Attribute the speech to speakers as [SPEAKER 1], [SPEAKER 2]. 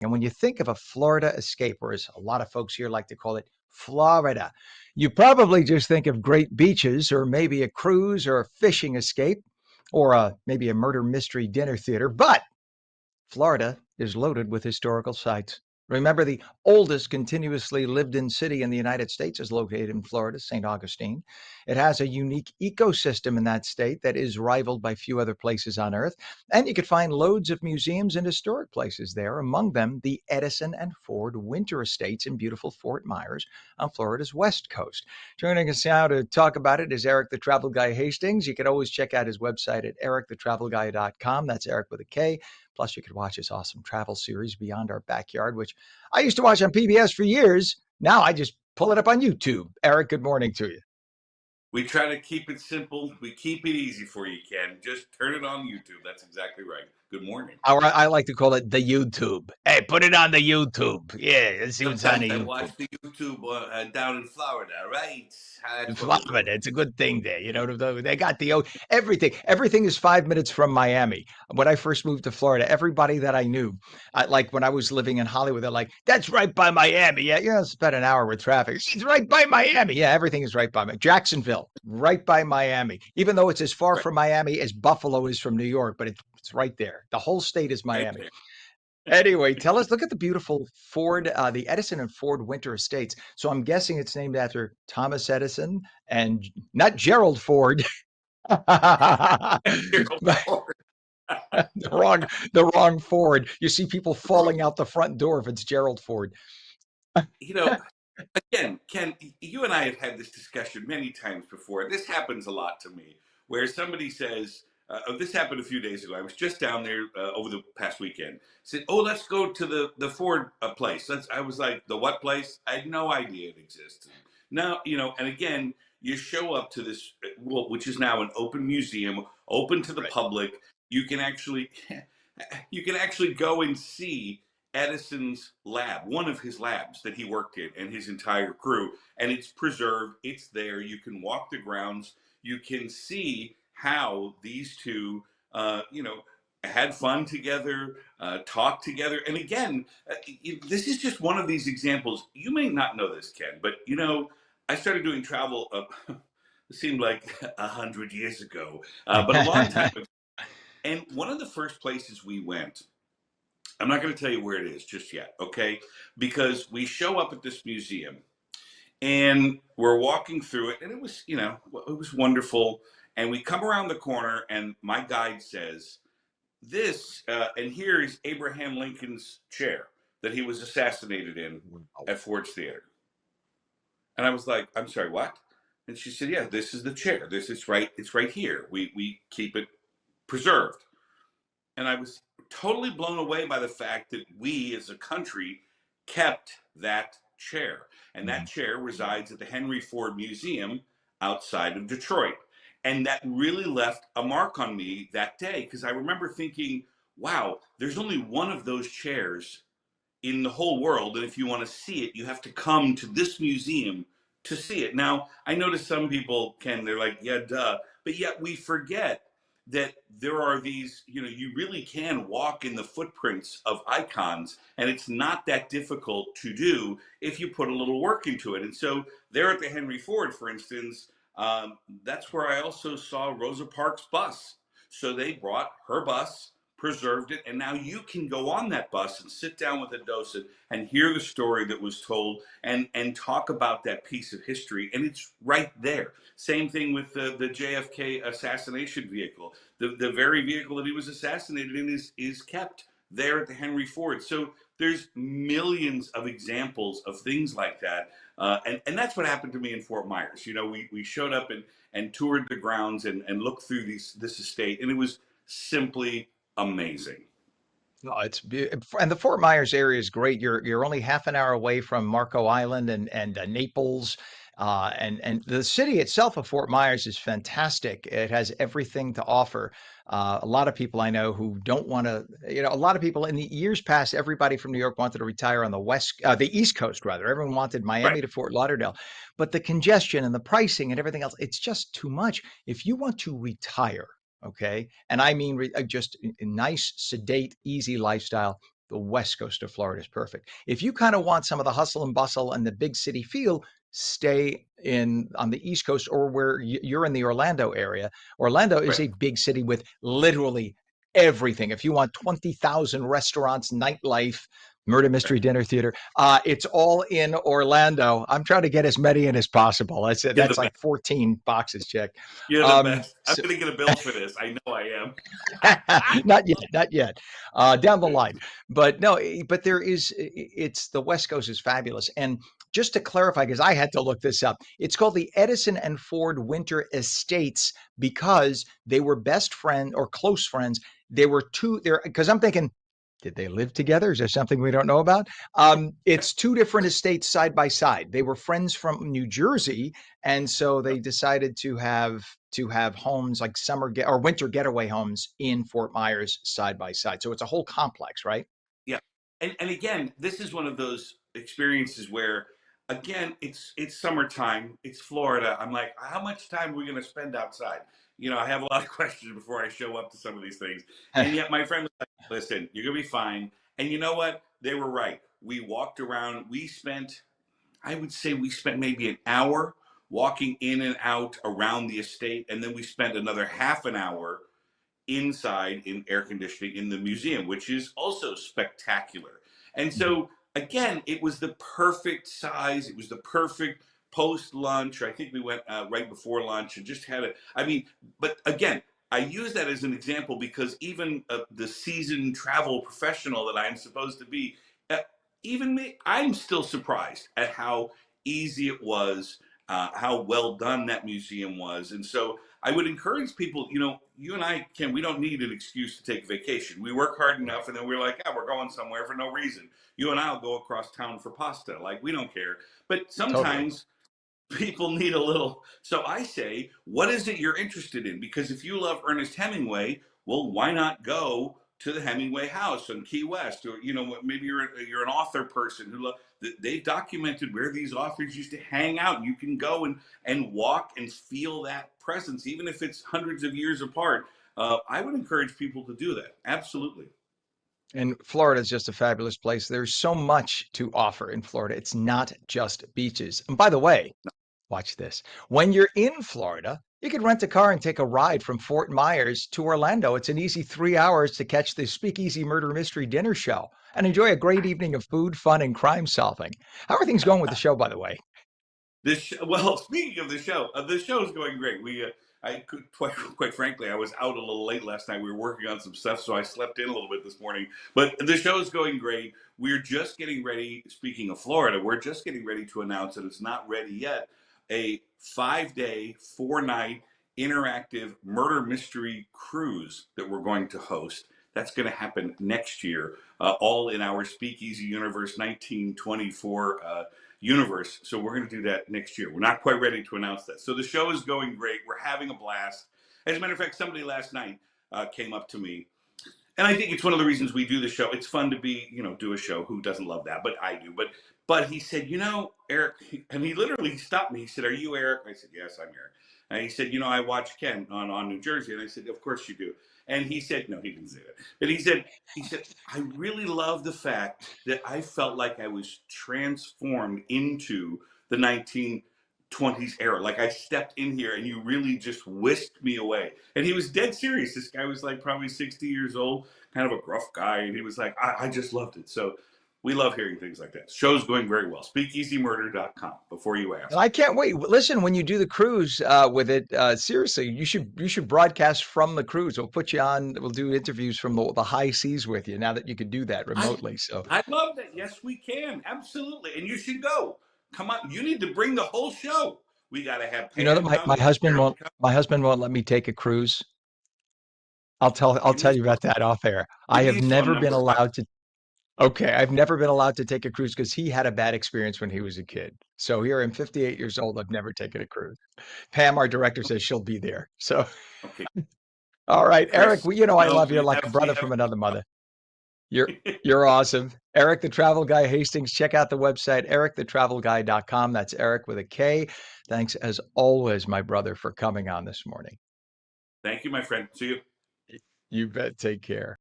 [SPEAKER 1] And when you think of a Florida escape, or as a lot of folks here like to call it, Florida, you probably just think of great beaches or maybe a cruise or a fishing escape or maybe a murder mystery dinner theater. But Florida is loaded with historical sites. Remember, the oldest continuously lived in city in the United States is located in Florida, St. Augustine. It has a unique ecosystem in that state that is rivaled by few other places on earth. And you could find loads of museums and historic places there, among them the Edison and Ford Winter Estates in beautiful Fort Myers on Florida's west coast. Joining us now to talk about it is Erik the Travel Guy Hastings. You can always check out his website at erikthetravelguy.com. That's Erik with a K. Plus, you could watch his awesome travel series, Beyond Our Backyard, which I used to watch on PBS for years. Now I just pull it up on YouTube. Erik, good morning to you.
[SPEAKER 2] We try to keep it simple. We keep it easy for you, Ken. Just turn it on YouTube. That's exactly right. Good morning.
[SPEAKER 1] Or I like to call it the YouTube. Hey, put it on the YouTube. Yeah, let's see what's on
[SPEAKER 2] Sometimes
[SPEAKER 1] the
[SPEAKER 2] I
[SPEAKER 1] YouTube.
[SPEAKER 2] watch the YouTube down in Florida, right? That's what we're
[SPEAKER 1] Florida,
[SPEAKER 2] doing.
[SPEAKER 1] it's a good thing there. They got everything. Everything is 5 minutes from Miami. When I first moved to Florida, everybody that I knew, like when I was living in Hollywood, they're like, "That's right by Miami." Yeah, it's about an hour with traffic. It's right by Miami. Yeah, everything is right by me. Jacksonville, right by Miami. Even though it's as far
[SPEAKER 2] Right,
[SPEAKER 1] from Miami as Buffalo is from New York, but it's right there. The whole state is
[SPEAKER 2] right
[SPEAKER 1] Miami.
[SPEAKER 2] there.
[SPEAKER 1] Anyway, tell us, look at the beautiful Ford, the Edison and Ford Winter Estates. So I'm guessing it's named after Thomas Edison and not Gerald Ford. But the wrong Ford. You see people falling out the front door if it's Gerald Ford.
[SPEAKER 2] you know, again, Ken, you and I have had this discussion many times before. This happens a lot to me, where somebody says, "This happened a few days ago. I was just down there over the past weekend." Said, "Oh, let's go to the Ford place." I was like, "The what place?" I had no idea it existed. Now, and again, you show up to this, well, which is now an open museum, open to the
[SPEAKER 1] Right.
[SPEAKER 2] public. You can actually, you can actually go and see Edison's lab, one of his labs that he worked in, and his entire crew. And it's preserved, it's there. You can walk the grounds, you can see how these two, had fun together, talked together. And again, this is just one of these examples. You may not know this, Ken, but I started doing travel. It seemed like 100 years ago, but a long time ago. And one of the first places we went, I'm not going to tell you where it is just yet, okay? Because we show up at this museum and we're walking through it, and it was wonderful. And we come around the corner, and my guide says, and here is Abraham Lincoln's chair that he was assassinated in
[SPEAKER 1] Wow.
[SPEAKER 2] at Ford's Theater. And I was like, I'm sorry, what? And she said, yeah, this is the chair. It's right here. We keep it preserved. And I was totally blown away by the fact that we as a country kept that chair. And that
[SPEAKER 1] Mhm.
[SPEAKER 2] chair resides at the Henry Ford Museum outside of Detroit. And that really left a mark on me that day because I remember thinking, wow, there's only one of those chairs in the whole world. And if you want to see it, you have to come to this museum to see it. Now, I notice some people they're like, yeah, duh. But yet we forget that there are these, you really can walk in the footprints of icons, and it's not that difficult to do if you put a little work into it. And so, there at the Henry Ford, for instance, that's where I also saw Rosa Parks' bus. So, they brought her bus, preserved it, and now you can go on that bus and sit down with a docent and hear the story that was told and talk about that piece of history, and it's right there. Same thing with the JFK assassination vehicle. The very vehicle that he was assassinated in is kept there at the Henry Ford. So there's millions of examples of things like that, and that's what happened to me in Fort Myers. We showed up and toured the grounds and looked through this estate, and it was simply amazing.
[SPEAKER 1] No, and the Fort Myers area is great. You're only half an hour away from Marco Island and Naples, and the city itself of Fort Myers is fantastic. It has everything to offer. A lot of people I know who don't want to, a lot of people in the years past, everybody from New York wanted to retire on the East Coast rather. Everyone wanted
[SPEAKER 2] Right.
[SPEAKER 1] Miami to Fort Lauderdale, but the congestion and the pricing and everything else, it's just too much. If you want to retire, okay, and I mean just a nice, sedate, easy lifestyle, the west coast of Florida is perfect. If you kind of want some of the hustle and bustle and the big city feel, stay in on the East Coast or where you're in the Orlando area. Orlando is
[SPEAKER 2] Right.
[SPEAKER 1] a big city with literally everything. If you want 20,000 restaurants, nightlife, murder
[SPEAKER 2] Right.
[SPEAKER 1] mystery dinner theater, it's all in Orlando. I'm trying to get as many in as possible. I said
[SPEAKER 2] You're the
[SPEAKER 1] that's
[SPEAKER 2] best.
[SPEAKER 1] like 14 boxes checked.
[SPEAKER 2] You're the
[SPEAKER 1] Um,
[SPEAKER 2] best. I'm
[SPEAKER 1] so,
[SPEAKER 2] going to get a bill for this. I know I am.
[SPEAKER 1] not yet, not yet. Down the line, but no, but there is. It's the West Coast is fabulous, and just to clarify, because I had to look this up, it's called the Edison and Ford Winter Estates because they were best friend or close friends. They were two there because I'm thinking, did they live together? Is there something we don't know about? It's two different estates side by side. They were friends from New Jersey, and so they decided to have homes like summer or winter getaway homes in Fort Myers side by side. So it's a whole complex, right?
[SPEAKER 2] Yeah. And again, this is one of those experiences where again, it's summertime, it's Florida. I'm like, how much time are we going to spend outside? I have a lot of questions before I show up to some of these things. And yet my friend was like, listen, you're going to be fine. And you know what? They were right. We walked around. I would say we spent maybe an hour walking in and out around the estate. And then we spent another half an hour inside in air conditioning in the museum, which is also spectacular. And
[SPEAKER 1] Mhm.
[SPEAKER 2] so, again, it was the perfect size. It was the perfect post lunch. I think we went right before lunch and just had I mean, but again, I use that as an example because even the seasoned travel professional that I am supposed to be, uh, even me, I'm still surprised at how easy it was, how well done that museum was. And so, I would encourage people, you and I, Ken, we don't need an excuse to take vacation. We work hard enough and then we're like, yeah, we're going somewhere for no reason. You and I will go across town for pasta. Like, we don't care. But
[SPEAKER 1] Totally.
[SPEAKER 2] sometimes people need a little. So I say, what is it you're interested in? Because if you love Ernest Hemingway, well, why not go to the Hemingway house in Key West? Or, maybe you're an author person who they've documented where these authors used to hang out. You can go and walk and feel that presence, even if it's hundreds of years apart. I would encourage people to do that. Absolutely.
[SPEAKER 1] And Florida is just a fabulous place. There's so much to offer in Florida. It's not just beaches. And by the way, watch this. When you're in Florida, you can rent a car and take a ride from Fort Myers to Orlando. It's an easy 3 hours to catch the Speakeasy Murder Mystery Dinner Show and enjoy a great evening of food, fun, and crime solving. How are things going with the show, by the way?
[SPEAKER 2] Well, speaking of the show is going great. I could quite frankly, I was out a little late last night. We were working on some stuff, so I slept in a little bit this morning. But the show is going great. We're just getting ready. Speaking of Florida, we're just getting ready to announce that it's not ready yet. A 5-day, 4-night interactive murder mystery cruise that we're going to host. That's going to happen next year, all in our Speakeasy Universe 1924 universe. So we're going to do that next year. We're not quite ready to announce that. So the show is going great. We're having a blast. As a matter of fact, somebody last night came up to me, and I think it's one of the reasons we do the show. It's fun to do a show. Who doesn't love that? But I do. But he said, Eric, and he literally stopped me. He said, "Are you Eric?" I said, "Yes, I'm Eric." And he said, "I watch Ken on New Jersey." And I said, "Of course you do." And he said, "No, he didn't say that." But he said, "I really love the fact that I felt like I was transformed into the 1920s era. Like I stepped in here and you really just whisked me away." And he was dead serious. This guy was like probably 60 years old, kind of a gruff guy. And he was like, I just loved it. So we love hearing things like that. Show's going very well. SpeakeasyMurder.com before you
[SPEAKER 1] And
[SPEAKER 2] ask.
[SPEAKER 1] I can't wait. Listen, when you do the cruise with it, seriously, you should broadcast from the cruise. We'll put you on. We'll do interviews from the high seas with you. Now that you could do that
[SPEAKER 2] I
[SPEAKER 1] remotely, so
[SPEAKER 2] I love that. Yes, we can. Absolutely. And you should go. Come on. You need to bring the whole show. We got to have
[SPEAKER 1] you know that
[SPEAKER 2] Pam
[SPEAKER 1] my
[SPEAKER 2] come.
[SPEAKER 1] my
[SPEAKER 2] We got
[SPEAKER 1] husband
[SPEAKER 2] Eric
[SPEAKER 1] won't
[SPEAKER 2] come.
[SPEAKER 1] my husband won't let me take a cruise. I'll
[SPEAKER 2] Give me
[SPEAKER 1] tell
[SPEAKER 2] his
[SPEAKER 1] you
[SPEAKER 2] phone.
[SPEAKER 1] about that off air. I
[SPEAKER 2] Give me
[SPEAKER 1] have
[SPEAKER 2] his phone
[SPEAKER 1] never been
[SPEAKER 2] number.
[SPEAKER 1] allowed to. Okay, I've never been allowed to take a cruise because he had a bad experience when he was a kid. So here I'm 58 years old. I've never taken a cruise. Pam, our director, says she'll be there. So
[SPEAKER 2] Okay.
[SPEAKER 1] all right, Eric.
[SPEAKER 2] Chris,
[SPEAKER 1] Well, you know I
[SPEAKER 2] no,
[SPEAKER 1] love you like a
[SPEAKER 2] we
[SPEAKER 1] brother
[SPEAKER 2] have
[SPEAKER 1] from another mother. You're awesome. Eric the Travel Guy Hastings. Check out the website, ericthetravelguy.com. That's Eric with a K. Thanks as always, my brother, for coming on this morning.
[SPEAKER 2] Thank you, my friend. See you.
[SPEAKER 1] You bet. Take care.